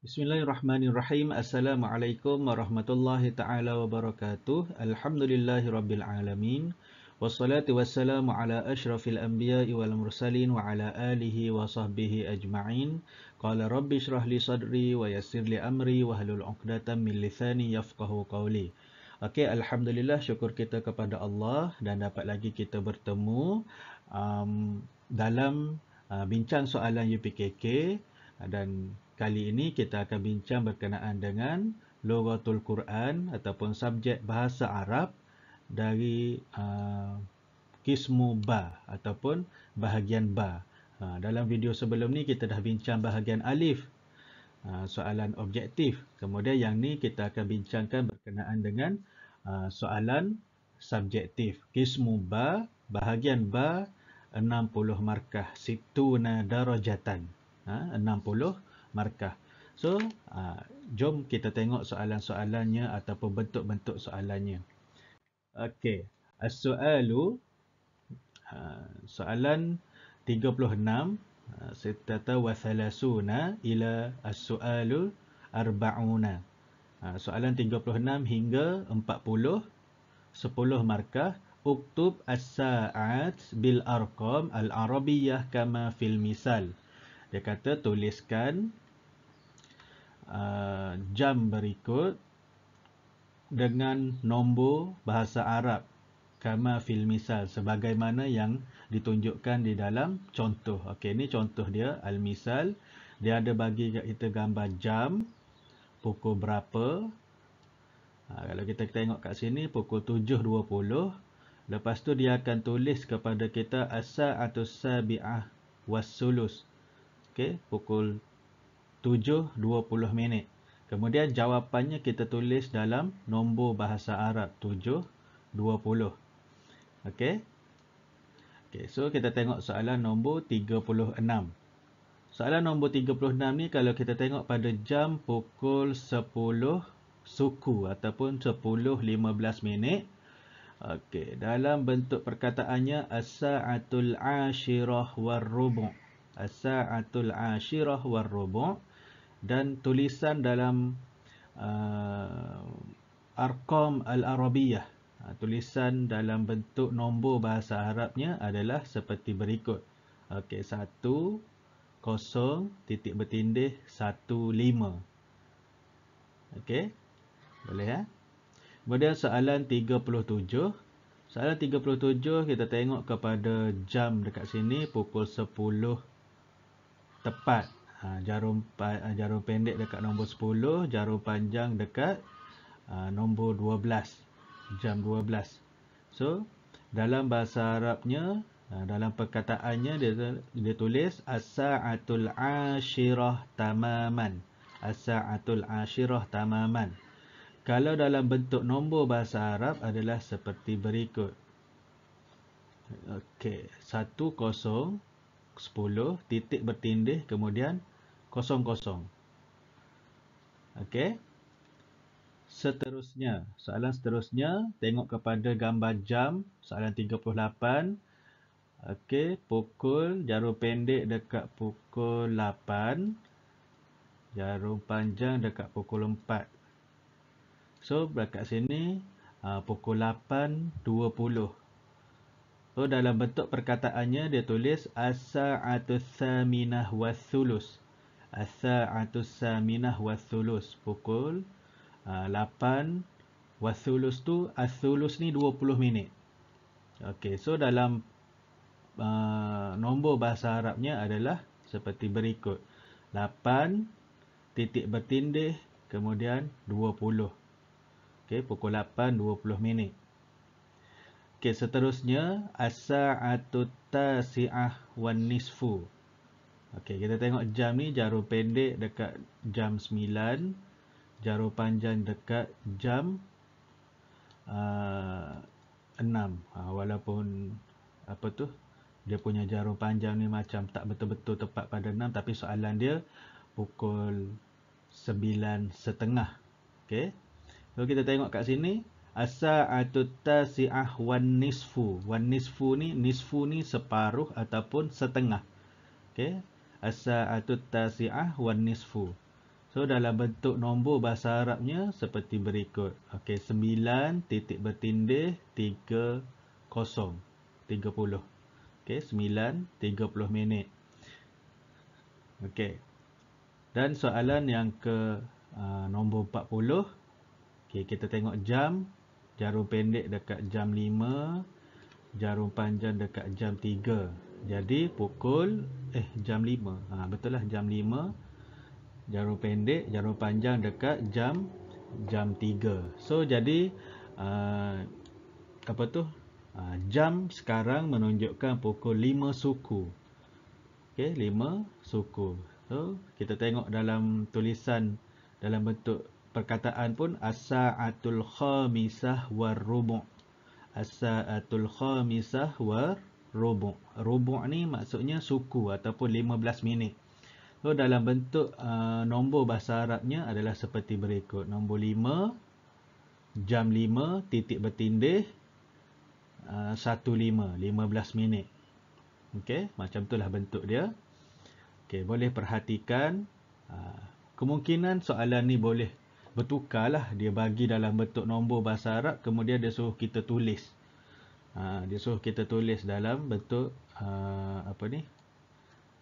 Bismillahirrahmanirrahim. Assalamualaikum warahmatullahi ta'ala wabarakatuh. Alhamdulillahi rabbil alamin. Wassalatu wassalamu ala ashrafil anbiya'i wal mursalin wa ala alihi wa sahbihi ajma'in. Qala rabbi shrah li sadri wa yassir li amri wa hlul 'uqdatam min lisani yafqahu qawli. Okey, alhamdulillah, syukur kita kepada Allah dan dapat lagi kita bertemu dalam bincang soalan UPKK, dan kali ini kita akan bincang berkenaan dengan Lughatul Quran ataupun subjek bahasa Arab dari Qismu Ba ataupun bahagian Ba. Dalam video sebelum ni kita dah bincang bahagian Alif, soalan objektif. Kemudian yang ni kita akan bincangkan berkenaan dengan soalan subjektif. Qismu Ba, bahagian Ba, 60 markah, situna darajatan. 60 markah. So, jom kita tengok soalan-soalannya ataupun bentuk-bentuk soalannya. Okey, as-su'alu, soalan 36, sittata wa thalasuna ila as-su'alu arba'una. Soalan 36 hingga 40, 10 markah. Uktub as-sa'at bil arqam al-arabiyyah kama fil misal. Dia kata tuliskan jam berikut dengan nombor bahasa Arab kama fil misal, sebagaimana yang ditunjukkan di dalam contoh. Okey, ni contoh dia, al-misal. Dia ada bagi kita gambar jam, pukul berapa. Kalau kita tengok kat sini, pukul 7.20. Lepas tu dia akan tulis kepada kita as-sa'atus sabi'ah was-sulus. Okey, pukul 7.20 minit. Kemudian jawapannya kita tulis dalam nombor bahasa Arab 7.20. Okey. Okey, so kita tengok soalan nombor 36. Soalan nombor 36 ni kalau kita tengok pada jam pukul 10 suku ataupun 10.15 minit. Okey, dalam bentuk perkataannya as-sa'atul 'ashirah war-rubu'. As-sa'atul 'ashirah war-rubu', dan tulisan dalam arqam al-arabiyyah, tulisan dalam bentuk nombor bahasa Arabnya adalah seperti berikut. Okey, 1 0 titik bertindih 1 5. Okey, boleh ya? Kemudian soalan 37. Soalan 37 kita tengok kepada jam dekat sini pukul 10 tepat. Jarum pendek dekat nombor 10, jarum panjang dekat nombor 12, jam 12. So, dalam bahasa Arabnya, dalam perkataannya dia tulis as-sa'atul 'ashirah tamaman. As-sa'atul 'ashirah tamaman. Kalau dalam bentuk nombor bahasa Arab adalah seperti berikut. Okey, 10 10 titik bertindih kemudian 00. Okey. Seterusnya, soalan seterusnya, tengok kepada gambar jam, soalan 38. Okey, pukul, jarum pendek dekat pukul 8, jarum panjang dekat pukul 4. So, dekat sini pukul 8.20. So, dalam bentuk perkataannya dia tulis as-sa'atus saminah was-sulus. As-sa'atus saminah was-sulus. Pukul 8 was-sulus tu, as-sulus ni 20 minit. Okey, so dalam nombor bahasa Arabnya adalah seperti berikut. 8 titik bertindih kemudian 20. Okey, pukul 8.20 minit. Okey, seterusnya as-sa'atut tasi'ah wan nisfu. Okey, kita tengok jam ni, jarum pendek dekat jam 9, jarum panjang dekat jam 6. Walaupun apa tu, dia punya jarum panjang ni macam tak betul-betul tepat pada 6, tapi soalan dia pukul 9.30. Okey. So kita tengok kat sini as-sa'atut tasi'ah wan nisfu. Wan nisfu ni separuh ataupun setengah. Okey. As-sa'atut tasi'ah wan nisfu. So dalam bentuk nombor bahasa Arabnya seperti berikut. Okey, 9 titik bertindih 30. Okey, 9:30 minit. Okey. Dan soalan yang ke nombor 40. Okey, kita tengok jam. Jarum pendek dekat jam 5, jarum panjang dekat jam 3. Jadi jam 5. Betul lah jam 5. Jarum pendek, jarum panjang dekat jam 3. So jadi jam sekarang menunjukkan pukul 5 suku. Okey, 5 suku. So kita tengok dalam tulisan dalam bentuk perkataan pun as-sa'atul khamisah war-rubu'. As-sa'atul khamisah war-rubu'. Rubu' ni maksudnya suku ataupun 15 minit. So dalam bentuk nombor bahasa Arabnya adalah seperti berikut. Nombor 5, jam 5, titik bertindih 15 minit. Okey, macam itulah bentuk dia. Okey, boleh perhatikan kemungkinan soalan ni boleh bertukar lah. Dia bagi dalam bentuk nombor bahasa Arab, kemudian dia suruh kita tulis. Dia suruh kita tulis dalam bentuk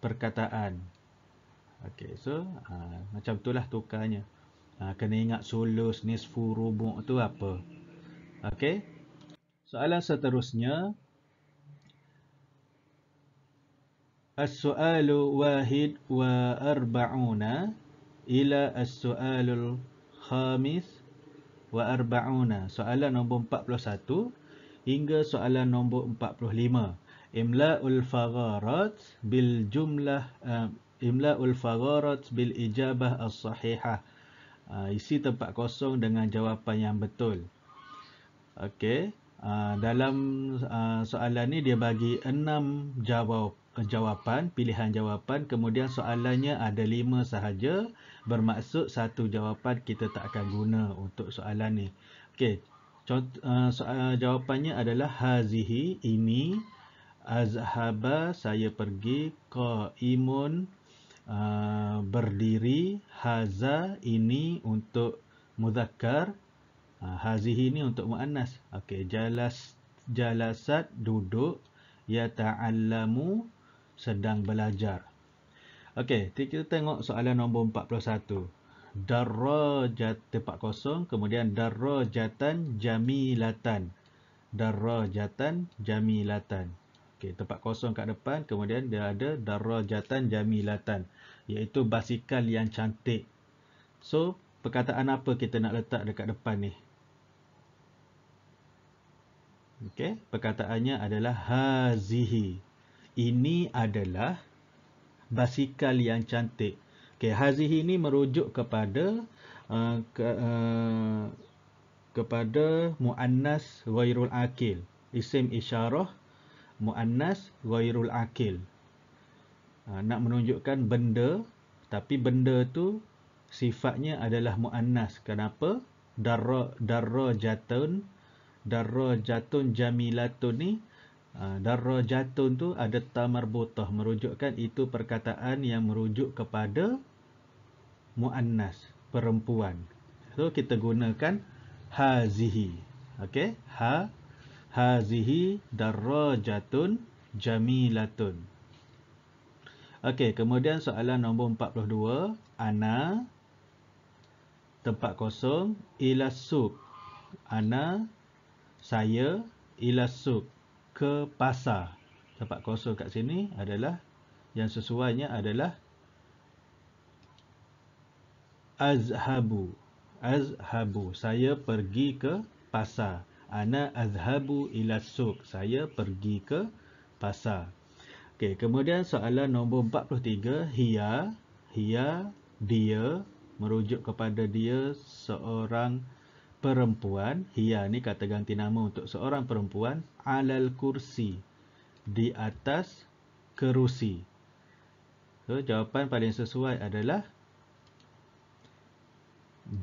perkataan. Okey, so macam itulah tukarnya. Kena ingat sulus, nisfu, rubu' tu apa. Okey. Soalan seterusnya. As-su'alu wahid wa arba'una ila as-su'alul khamis wa arba'una. Soalan nombor 41 hingga soalan nombor 45. Imla'ul fagharat bil jumlah Imla'ul fagharat bil ijabah as-sahihah. Isi tempat kosong dengan jawapan yang betul. Okey. Dalam soalan ni dia bagi 6 jawapan, pilihan jawapan. Kemudian soalannya ada 5 sahaja. Bermaksud satu jawapan kita tak akan guna untuk soalan ni. Okey. Jawapannya adalah hazihi, ini. Azhaba, saya pergi. Qaimun, berdiri. Haza, ini untuk muzakkar. Hazihi ini untuk muannas. Okey, jalasat, duduk. Yata'allamu, sedang belajar. Okey, kita tengok soalan nombor 41. Darrajat, tempat kosong, kemudian darrajatan jamilatan. Darrajatan jamilatan. Okey, tempat kosong kat depan, kemudian dia ada darrajatan jamilatan, iaitu basikal yang cantik. So, perkataan apa kita nak letak dekat depan ni? Okey, perkataannya adalah hazihi. Ini adalah basikal yang cantik. Okey, hazihi ni merujuk kepada kepada muannas ghairul akil. Isim isyarah muannas ghairul akil. Nak menunjukkan benda, tapi benda tu sifatnya adalah muannas. Kenapa? Darrajatun jamilatun ni, darrajatun tu ada ta marbutah, merujukkan itu perkataan yang merujuk kepada muannas, perempuan. So kita gunakan hazihi. Okey, hazihi darrajatun jamilatun. Okey, kemudian soalan nombor 42. Ana, tempat kosong, ila suq. Ana, saya, ila suq, ke pasar. Tempat kosong kat sini adalah, yang sesuainya adalah azhabu. Azhabu, saya pergi ke pasar. Ana azhabu ila suq, saya pergi ke pasar. Okey, kemudian soalan nombor 43. Hiya, dia, merujuk kepada dia seorang perempuan. Hiya ni kata ganti nama untuk seorang perempuan. Alal kursi, di atas kerusi. So, jawapan paling sesuai adalah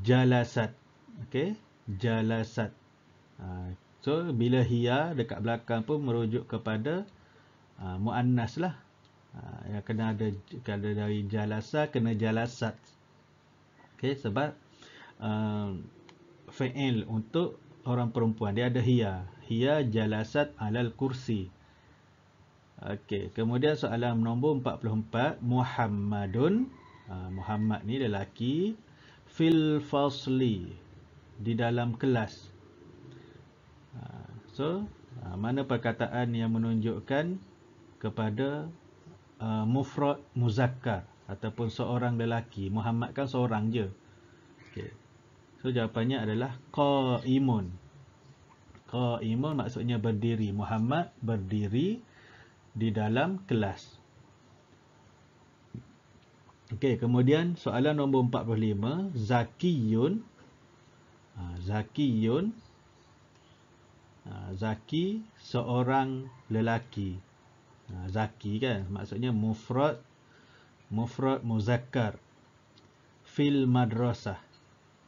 jalasat. Okey, jalasat. So, bila hiya dekat belakang pun merujuk kepada muannas lah. Yang kena ada dari jalasa, kena jalasat. Okey, sebab fi'il untuk orang perempuan dia ada hiya. Hiya jalasat alal kursi. Okey, kemudian soalan nombor 44, Muhammadun. Muhammad ni lelaki, fil fasli, di dalam kelas. So, mana perkataan yang menunjukkan kepada mufrad muzakkar ataupun seorang lelaki. Muhammad kan seorang je. Okey. So jawapannya adalah qaimun. Qaimun maksudnya berdiri. Muhammad berdiri di dalam kelas. Okey, kemudian soalan nombor 45, Zakiyun. Zakiyun. Zaki seorang lelaki. Zaki kan maksudnya mufrad muzakkar, fil madrasah,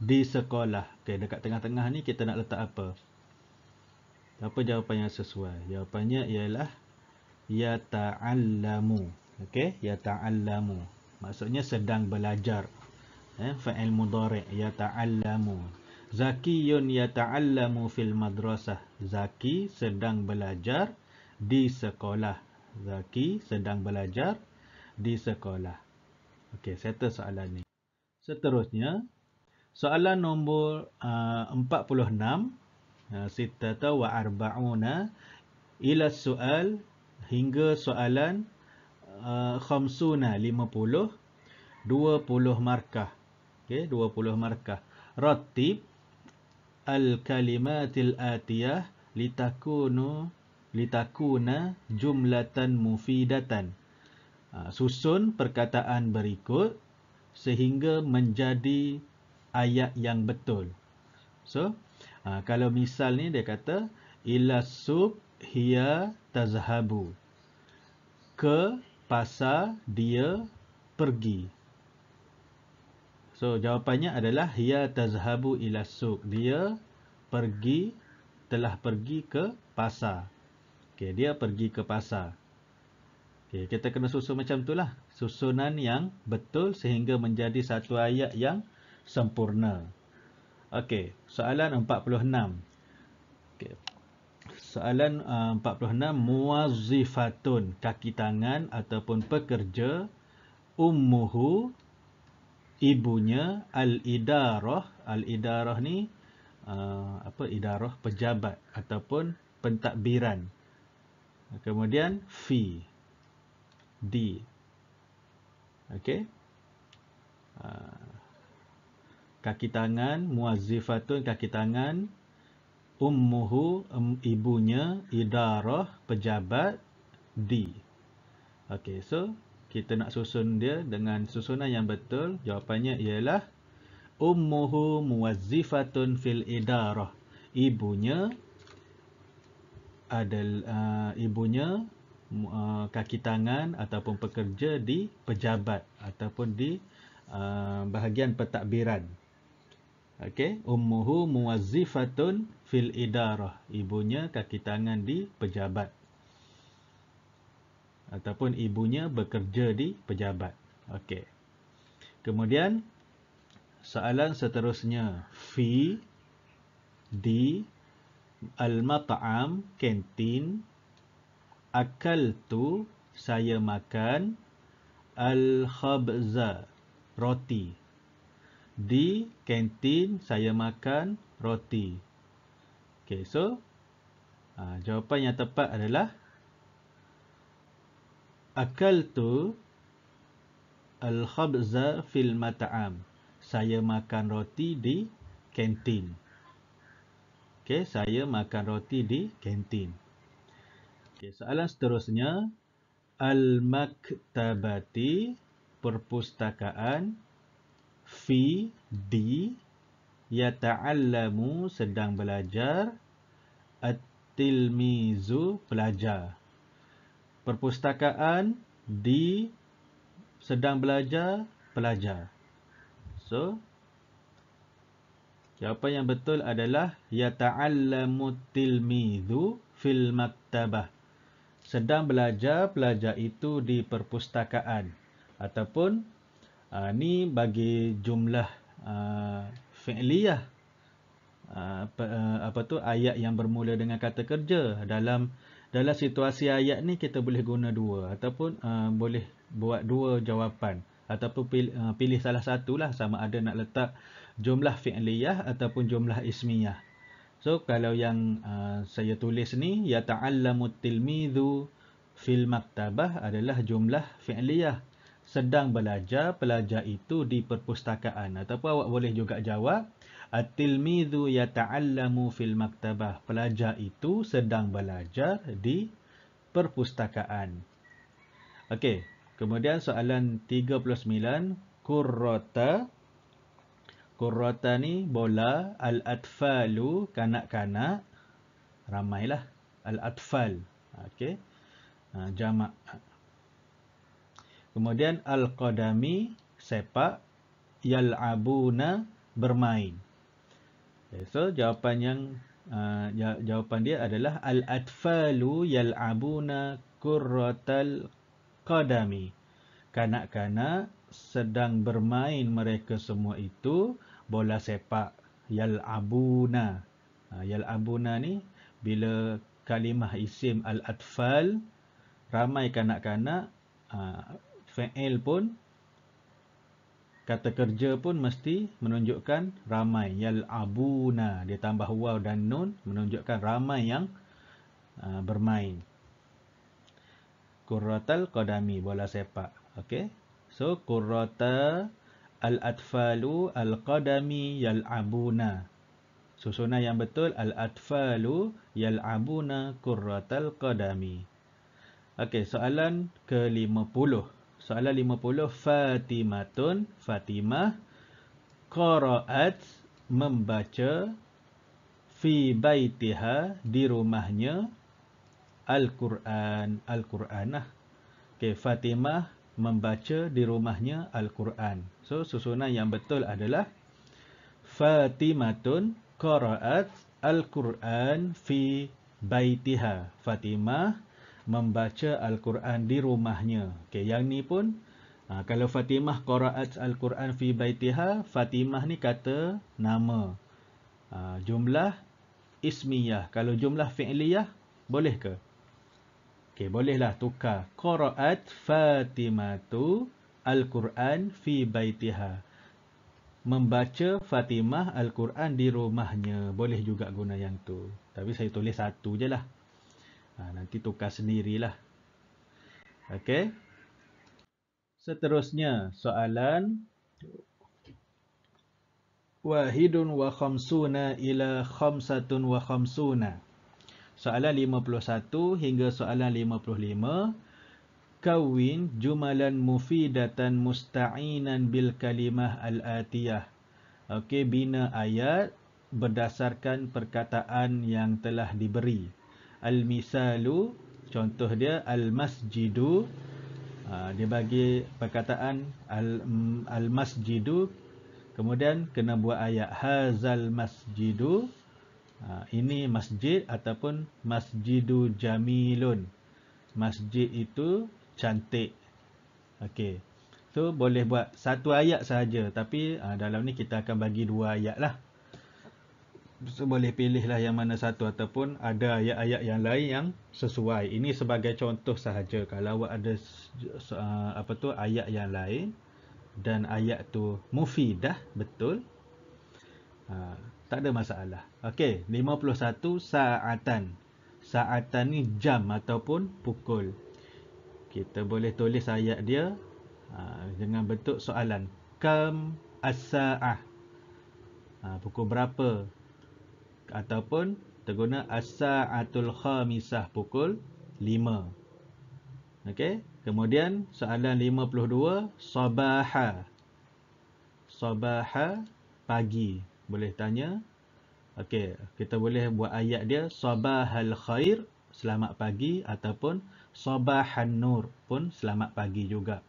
di sekolah. Okey, dekat tengah-tengah ni kita nak letak apa? Apa jawapan yang sesuai? Jawapannya ialah yata'allamu. Okey, yata'allamu maksudnya sedang belajar. Fa'il mudhari' yata'allamu. Zakiyun yata'allamu fil madrasah. Zaki sedang belajar di sekolah. Zaki sedang belajar di sekolah. Okey, settle soalan ni. Seterusnya, soalan nombor 46, sittata wa arba'una ila soal, hingga soalan khamsuna 50, 20 markah. Okey, 20 markah. Rattib al-kalimatil atiyah litakuna jumlatan mufidatan. Susun perkataan berikut sehingga menjadi ayat yang betul. So, kalau misal ni dia kata ila sub hiya tazhabu. Ke pasar dia pergi. So, jawapannya adalah hiya tazhabu ila suq. Dia pergi, telah pergi ke pasar. Okey, dia pergi ke pasar. Okey, kita kena susun macam itulah. Susunan yang betul sehingga menjadi satu ayat yang sempurna. Okey, soalan 46. Okey. Soalan 46, muwazzifatun, kaki tangan ataupun pekerja, ummuhu, ibunya, al-idarah. Al-idarah ni idarah, pejabat ataupun pentadbiran. Kemudian fi, di. Okey. Kaki tangan, muwazzifatun, kaki tangan, ummuhu, ibunya, idarah, pejabat, di. Okey, so kita nak susun dia dengan susunan yang betul. Jawapannya ialah ummuhu muwazzifatun fil idarah. Ibunya adalah kaki tangan ataupun pekerja di pejabat ataupun di bahagian pentadbiran. Okey, ummuhu muwazzifatun fil idarah. Ibunya kaki tangan di pejabat. Ataupun ibunya bekerja di pejabat. Okey. Kemudian soalan seterusnya, fi, di, al-mat'am, kantin, akaltu, saya makan, al-khabza, roti. Di kantin saya makan roti. Okey, so jawapan yang tepat adalah akaltu al-khabza fil mat'am. Saya makan roti di kantin. Okey, saya makan roti di kantin. Okey, soalan seterusnya, al-maktabati, perpustakaan, fi, di, yata'allamu, sedang belajar, at-tilmizu, pelajar. Perpustakaan, di, sedang belajar, pelajar. So, jawapan yang betul adalah yata'allamu tilmizu fil maktabah. Sedang belajar, pelajar itu di perpustakaan. Ataupun ni bagi jumlah fi'liyah. Ayat yang bermula dengan kata kerja. Dalam situasi ayat ni kita boleh guna dua ataupun boleh buat dua jawapan ataupun pilih salah satu lah, sama ada nak letak jumlah fi'liyah ataupun jumlah ismiyah. So kalau yang saya tulis ni yata'allamut tilmidhu fil maktabah adalah jumlah fi'liyah. Sedang belajar pelajar itu di perpustakaan. Ataupun awak boleh juga jawab at-tilmidhu yata'allamu fil maktabah. Pelajar itu sedang belajar di perpustakaan. Okey, kemudian soalan 39, kurrata. Kurrata ni bola, al-atfalu kanak-kanak, ramailah, al-atfal. Okey. Jamak. Kemudian al-qadami sepak, yal'abuna bermain. Okay, so jawapan dia adalah al-atfalu yal'abuna kurratal qadami. Kanak-kanak sedang bermain mereka semua itu bola sepak, yal'abuna. Yal'abuna ni bila kalimah isim al-atfal, ramai kanak-kanak, fi'il pun, kata kerja pun mesti menunjukkan ramai. Yal'abuna, dia tambah waw dan nun, menunjukkan ramai yang bermain. Kurratal qadami, bola sepak. Okey. So kurrata al-atfalu al-qadami yal'abuna. Susunan yang betul al-atfalu yal'abuna kurratal qadami. Okey, soalan ke-50. Soalan 50, Fatimatun, Fatimah, qara'at, membaca, fi baitiha, di rumahnya, Al-Quran. Al-Quran lah. Okey, Fatimah membaca di rumahnya Al-Quran. So, susunan yang betul adalah Fatimatun qara'at Al-Quran fi baitiha. Fatimah membaca Al-Quran di rumahnya. Okey, yang ni pun kalau Fatimah qara'at Al-Quran fi baitiha, Fatimah ni kata nama. Jumlah ismiyah. Kalau jumlah fi'liyah, boleh ke? Okey, bolehlah tukar. Qara'at Fatimatu Al-Quran fi baitiha. Membaca Fatimah Al-Quran di rumahnya. Boleh juga guna yang tu. Tapi saya tulis satu je lah. Nanti tukar sendirilah. Okey. Seterusnya, soalan wahidun wa khamsuna ila khamsatun wa khamsuna. Soalan 51 hingga soalan 55. Kawin jumalan mufidatan musta'inan bil kalimah al-atiyah. Okey, bina ayat berdasarkan perkataan yang telah diberi. Al-misalu, contoh dia al-masjidu. Dia bagi perkataan al-masjidu, kemudian kena buat ayat hazal masjidu. Ini masjid ataupun masjidu jamilun. Masjid itu cantik. Okey. So boleh buat satu ayat sahaja, tapi dalam ni kita akan bagi dua ayat lah. So, boleh pilihlah yang mana satu ataupun ada ayat-ayat yang lain yang sesuai. Ini sebagai contoh sahaja. Kalau awak ada ayat yang lain dan ayat tu mufidah, betul, tak ada masalah. Okey, 51 sa'atan. Sa'atan ni jam ataupun pukul. Kita boleh tulis ayat dia dengan bentuk soalan. Kam as-sa'ah. Pukul berapa? Ataupun terguna as-sa'atul khamisah, pukul 5. Okey. Kemudian soalan 52, sabaha. Sabaha, pagi. Boleh tanya. Okey, kita boleh buat ayat dia sabahal khair, selamat pagi, ataupun sabahan nur pun selamat pagi juga.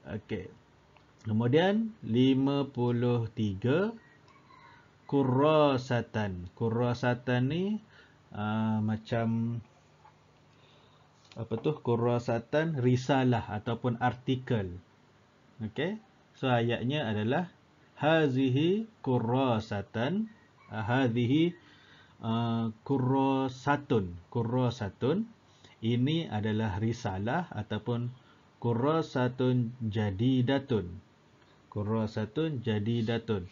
Okey. Kemudian 53, kurrasatan. Kurrasatan ni macam kurrasatan risalah ataupun artikel. Okey. So ayatnya adalah hazihi kurrasatan, hadhihi kurrasatun ini adalah risalah ataupun kurrasatun jadidatun. Kurrasatun jadidatun.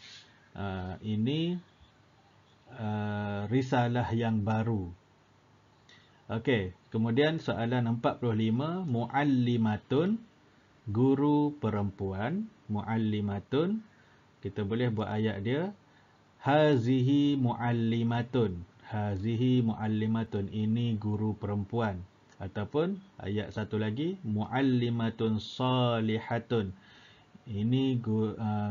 Ini risalah yang baru. Okey, kemudian soalan 45, muallimatun, guru perempuan. Muallimatun, kita boleh buat ayat dia. Hazihi muallimatun. Hazihi muallimatun, ini guru perempuan. Ataupun ayat satu lagi, muallimatun salihatun. Ini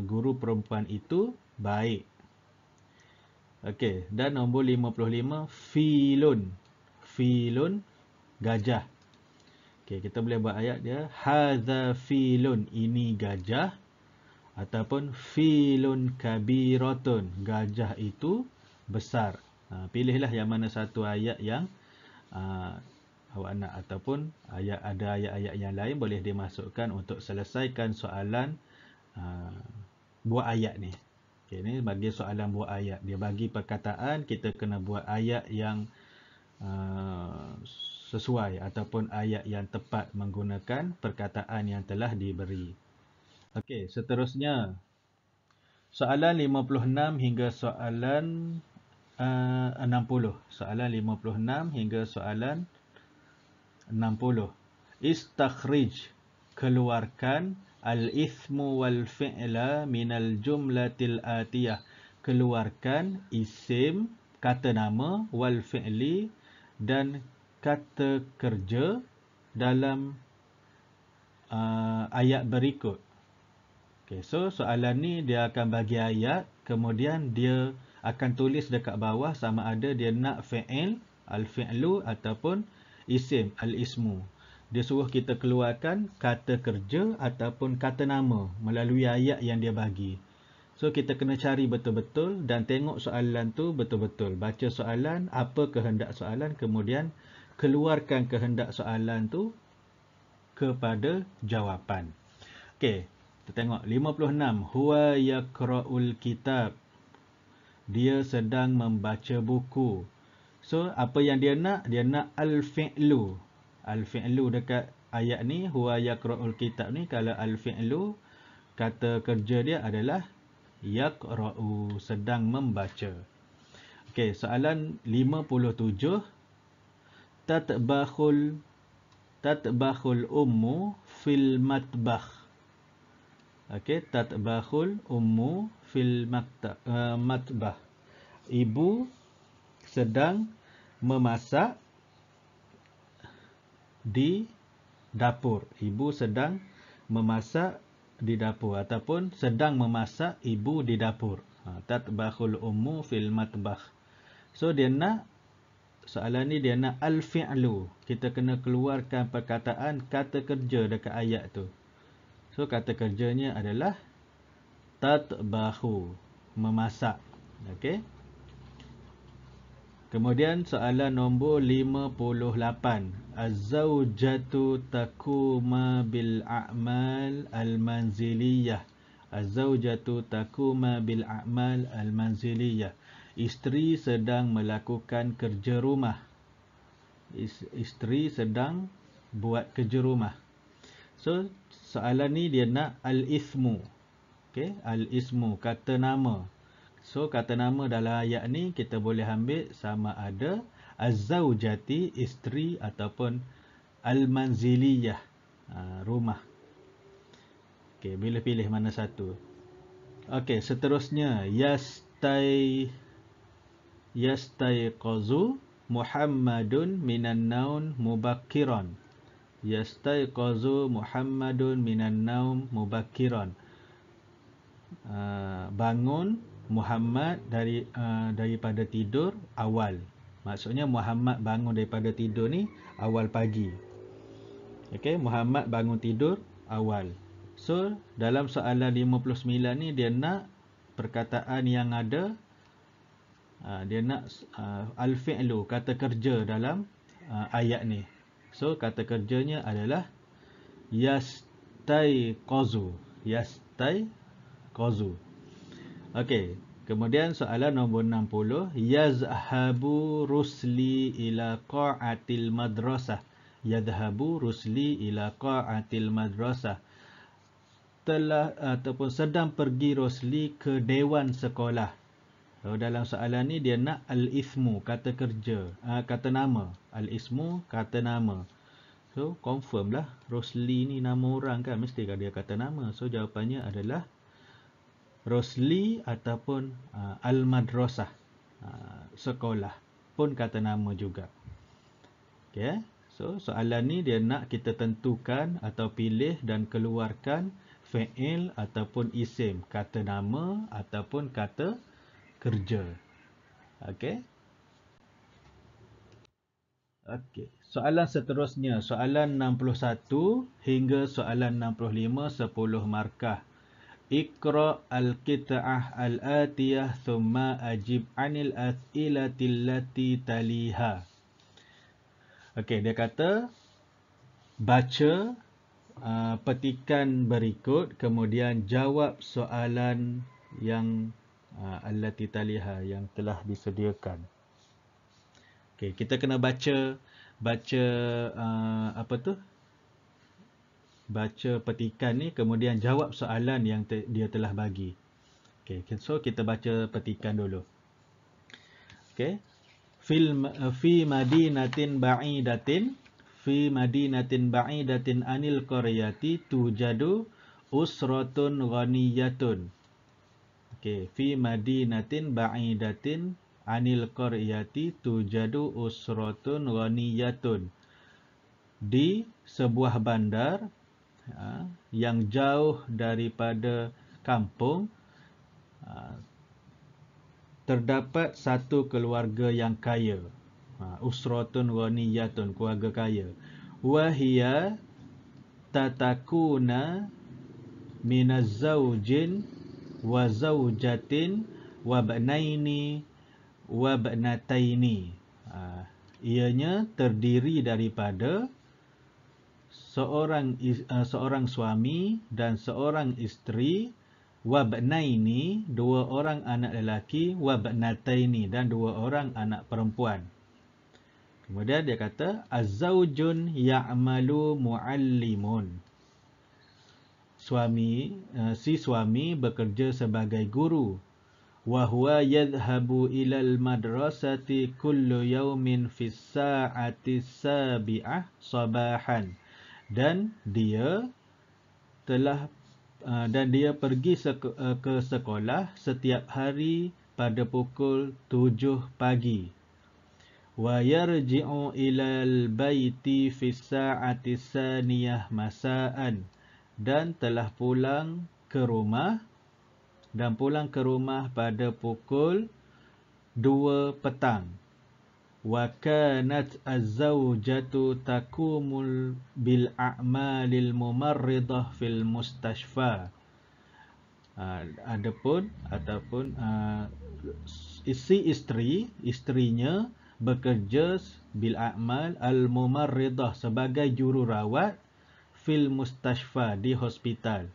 guru perempuan itu baik. Okey, dan nombor 55, filun. Filun, gajah. Okey, kita boleh buat ayat dia. Hadza filun, ini gajah. Ataupun filun kabiratun, gajah itu besar. Pilihlah yang mana satu ayat yang awak nak, ataupun ada ayat-ayat yang lain boleh dimasukkan untuk selesaikan soalan buat ayat ni. Okay, ni bagi soalan buat ayat. Dia bagi perkataan, kita kena buat ayat yang sesuai ataupun ayat yang tepat menggunakan perkataan yang telah diberi. Okey, seterusnya soalan 56 hingga soalan 60. Soalan 56 hingga soalan 60. Istakhrij, keluarkan al-ithmu wal fi'la minal jumlatil atiyah. Keluarkan isim, kata nama, wal fi'li, dan kata kerja dalam ayat berikut. Okay, so soalan ni dia akan bagi ayat, kemudian dia akan tulis dekat bawah sama ada dia nak fi'il, al-fi'lu, ataupun isim, al-ismu. Dia suruh kita keluarkan kata kerja ataupun kata nama melalui ayat yang dia bagi. So kita kena cari betul-betul dan tengok soalan tu betul-betul. Baca soalan, apa kehendak soalan, kemudian keluarkan kehendak soalan tu kepada jawapan. Okey, kita tengok 56. Huwa yaqra'ul kitab. Dia sedang membaca buku. So apa yang dia nak? Dia nak al-fi'lu. Al-fi'lu dekat ayat ni, huwa yaqra'ul kitab ni, kalau al-fi'lu kata kerja dia adalah yaqra'u, sedang membaca. Okey, soalan 57. Tatbakhul ummu fil matbakh. Okey, tatbakhul ummu fil matbakh. Ibu sedang memasak di dapur. Ibu sedang memasak di dapur ataupun sedang memasak ibu di dapur. Tatbakhul ummu fil matbakh. So dia nak, soalan ni dia nak al-fi'lu. Kita kena keluarkan perkataan kata kerja dekat ayat tu. So kata kerjanya adalah tatbakhu, memasak. Okey. Kemudian soalan nombor 58. Az-zawjatu takuma bil a'mal al-manziliyah. Az-zawjatu takuma bil a'mal al-manziliyah. Isteri sedang melakukan kerja rumah. Isteri sedang buat kerja rumah. So soalan ni dia nak al-ismu. Okey, al-ismu, kata nama. So kata nama dalam ayat ni kita boleh ambil sama ada az-zawjati, isteri, ataupun al-manziliyah, rumah. Okey, bila pilih mana satu. Okey, seterusnya yastayqazu Muhammadun minan naum mubakkiran. Yastayqazu Muhammadun minan naum mubakkiran. Bangun Muhammad daripada tidur awal. Maksudnya Muhammad bangun daripada tidur ni awal pagi. Okey, Muhammad bangun tidur awal. So dalam soalan 59 ni dia nak perkataan yang ada, dia nak al-fi'lu, kata kerja dalam ayat ni. So kata kerjanya adalah yastayqazu. Yastayqazu. Okey, kemudian soalan nombor 60, yazhabu rusli ila qa'atil madrasah. Yadhhabu rusli ila qa'atil madrasah. Telah ataupun sedang pergi Rosli ke dewan sekolah. So, dalam soalan ni dia nak al-ismu, kata kerja, kata nama. Al-ismu, kata nama. So, confirm lah Rosli ni nama orang kan, mesti kan dia kata nama. So, jawapannya adalah Rosli ataupun al-madrasah, sekolah pun kata nama juga. Okay. So soalan ni dia nak kita tentukan atau pilih dan keluarkan fi'il ataupun isim, kata nama ataupun kata kerja. Okay. Okey. Soalan seterusnya, soalan 61 hingga soalan 65, 10 markah. Iqra al-qita'ah al-atiyah thumma ajib 'anil as'ilati allati taliha. Okey, dia kata baca petikan berikut kemudian jawab soalan yang allati taliha yang telah disediakan. Okey, kita kena baca apa tu? Baca petikan ni kemudian jawab soalan yang dia telah bagi. Okey, so kita baca petikan dulu. Okey. Fi madinatin ba'idatin anil qaryati tujadu usratun ghaniyatun. Okey, fi madinatin ba'idatin anil qaryati tujadu usratun ghaniyatun. Di sebuah bandar yang jauh daripada kampung terdapat satu keluarga yang kaya. Usratun ghaniyatun, keluarga kaya. Wahia tatakuna minaz zaujin wa zaujatin wa banaini wa banataini. Ianya terdiri daripada seorang suami dan seorang isteri, wabnaini, dua orang anak lelaki, wabnataini, dan dua orang anak perempuan. Kemudian dia kata az-zaujun ya'malu muallimun. Si suami bekerja sebagai guru. Wa huwa yadhhabu ilal madrasati kullu yawmin fis sa'ati sabi'ah sabahan. Dan dia pergi ke sekolah setiap hari pada pukul 7 pagi. Wa yarji'u ilal baiti fi sa'ati saniyah masa'an. Dan telah pulang ke rumah pada pukul 2 petang. Wa kanat az-zawjatu takumul bil a'malil mumarridah fil mustashfa. Istrinya bekerja bil a'mal al mumarridah sebagai jururawat fil mustashfa, di hospital.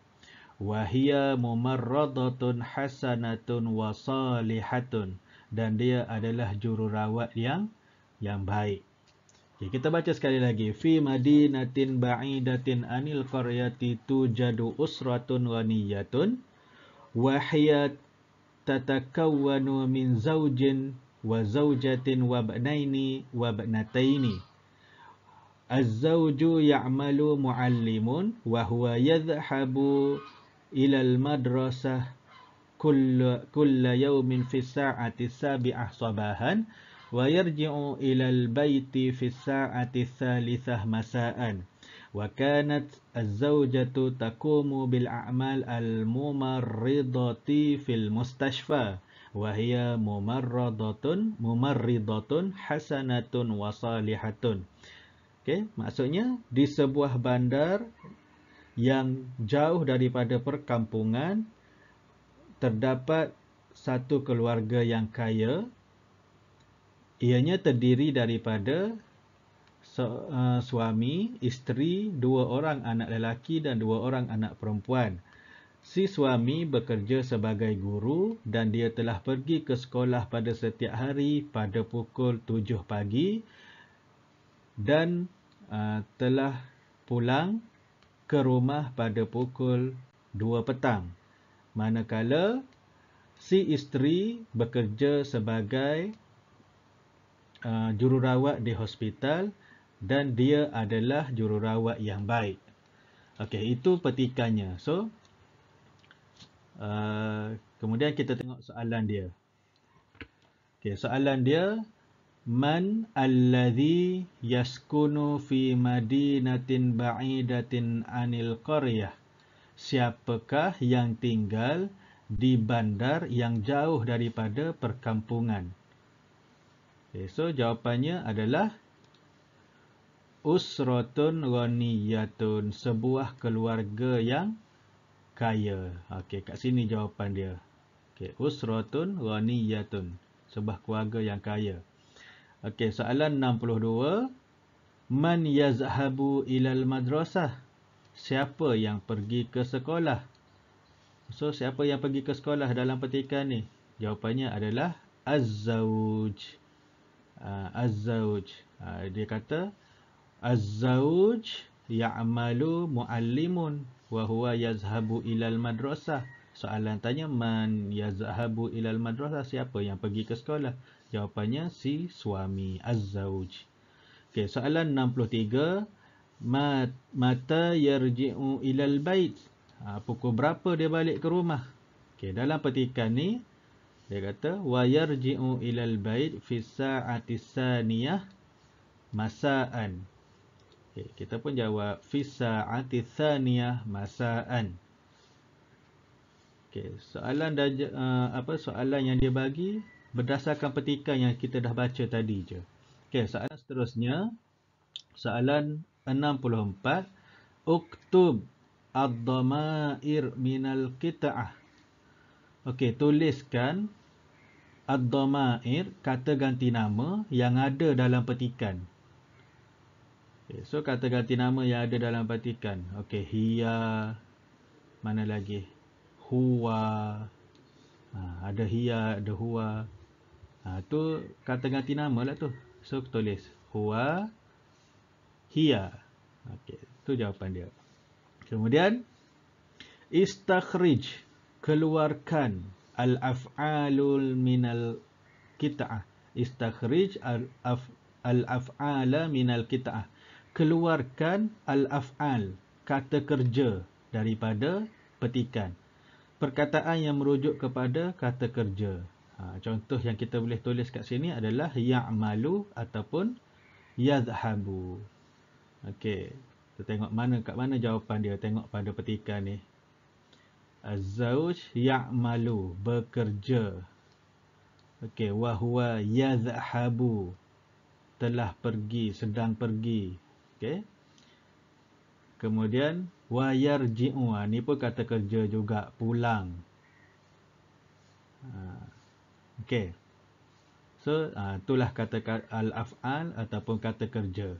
Wa hiya mumarradatun hasanatun wa salihatun. Dan dia adalah jururawat yang baik. Okay, kita baca sekali lagi. Fi madinatin ba'idatin anil qaryati tujadu usratun ghaniyatun wa hiya tatakawwanu min zaujin wa zaujatin wa banaini wa banataini. Az-zawju ya'malu muallimun wa huwa yadhhabu ila al-madrasah kulla yawmin fi sa'ati sabi'ah sabahan wa yarji'u ila al-bayti fi sa'ati thalithah masa'an. Wa kanat az-zawjatu taqumu bil a'mal al-mumarridati fil mustashfa wa hiya mumarridatun hasanatun wa salihatun. Okey, maksudnya di sebuah bandar yang jauh daripada perkampungan terdapat satu keluarga yang kaya. Ianya terdiri daripada suami, isteri, dua orang anak lelaki dan dua orang anak perempuan. Si suami bekerja sebagai guru dan dia telah pergi ke sekolah pada setiap hari pada pukul 7 pagi dan telah pulang ke rumah pada pukul 2 petang. Manakala si isteri bekerja sebagai jururawat di hospital dan dia adalah jururawat yang baik. Okey, itu petikannya. So, kemudian kita tengok soalan dia. Okey, soalan dia, man alladhi yaskunu fi madinatin ba'idatin anil qaryah? Siapakah yang tinggal di bandar yang jauh daripada perkampungan? Okay, so jawapannya adalah usratun ghaniyatun, sebuah keluarga yang kaya. Okey, kat sini jawapan dia. Okey, usratun ghaniyatun, sebuah keluarga yang kaya. Okey, soalan 62. Man yazhabu ilal madrasah? Siapa yang pergi ke sekolah? So, siapa yang pergi ke sekolah dalam petikan ni? Jawapannya adalah az-zawj. Az-zawj. Dia kata az-zawj ya'malu muallimun wa huwa yazhabu ilal madrasah. Soalan tanya, man yazhabu ilal madrasah? Siapa yang pergi ke sekolah? Jawapannya si suami, az-zawj. Okey, soalan 63. Mata yarji'u ilal bait? Pukul berapa dia balik ke rumah? Okey, dalam petikan ni dia kata wa yarji'u ilal bait fi sa'ati tsaniyah masa'an. Okey, kita pun jawab fi sa'ati tsaniyah masa'an. Okey, soalan yang dia bagi berdasarkan petikan yang kita dah baca tadi je. Okey, soalan seterusnya, soalan 64. Uktub ad-dhamair minal qita'ah. Okey, tuliskan ad-dhamair, kata ganti nama yang ada dalam petikan. Okay, so kata ganti nama yang ada dalam petikan. Okey, hiya, mana lagi? Huwa. Ada hiya, ada huwa. Tu kata ganti nama lah tu. So tulis huwa, hiya. Okey, tu jawapan dia. Kemudian istakhrij, keluarkan al-af'alul minal qita'ah. Istakhrij al-af'ala minal qita'ah. Keluarkan al-af'al, kata kerja daripada petikan. Perkataan yang merujuk kepada kata kerja. Contoh yang kita boleh tulis kat sini adalah ya'malu ataupun yadhhabu. Okey, kita tengok kat mana jawapan dia. Tengok pada petikan ni. Az-zawj ya'malu, bekerja. Okey, wa huwa yadhhabu, telah pergi, sedang pergi. Okey. Kemudian wa yarji'u, ni pun kata kerja juga, pulang. Okey. So, itulah kata al-af'al ataupun kata kerja.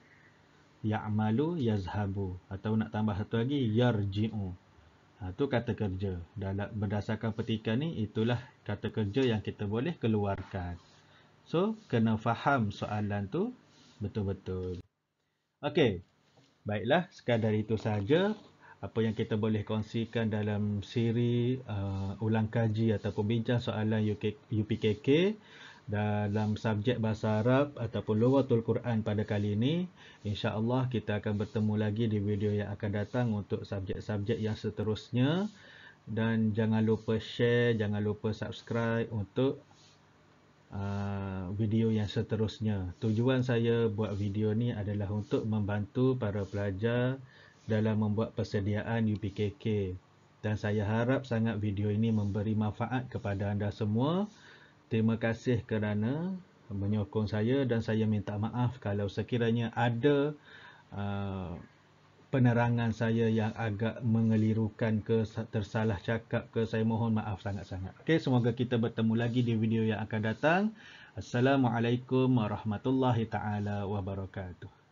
Ya'malu, yazhabu. Atau nak tambah satu lagi, yarji'u. Itu kata kerja. Berdasarkan petikan ni, itulah kata kerja yang kita boleh keluarkan. So, kena faham soalan tu betul-betul. Okey. Baiklah, sekadar itu sahaja apa yang kita boleh kongsikan dalam siri ulang kaji ataupun bincang soalan UPKK dalam subjek Bahasa Arab ataupun Lughatul Quran pada kali ini. InsyaAllah kita akan bertemu lagi di video yang akan datang untuk subjek-subjek yang seterusnya. Dan jangan lupa share, jangan lupa subscribe untuk video yang seterusnya. Tujuan saya buat video ni adalah untuk membantu para pelajar dalam membuat persediaan UPKK. Dan saya harap sangat video ini memberi manfaat kepada anda semua. Terima kasih kerana menyokong saya dan saya minta maaf kalau sekiranya ada penerangan saya yang agak mengelirukan ke, tersalah cakap ke, saya mohon maaf sangat-sangat. Okey, semoga kita bertemu lagi di video yang akan datang. Assalamualaikum warahmatullahi taala wabarakatuh.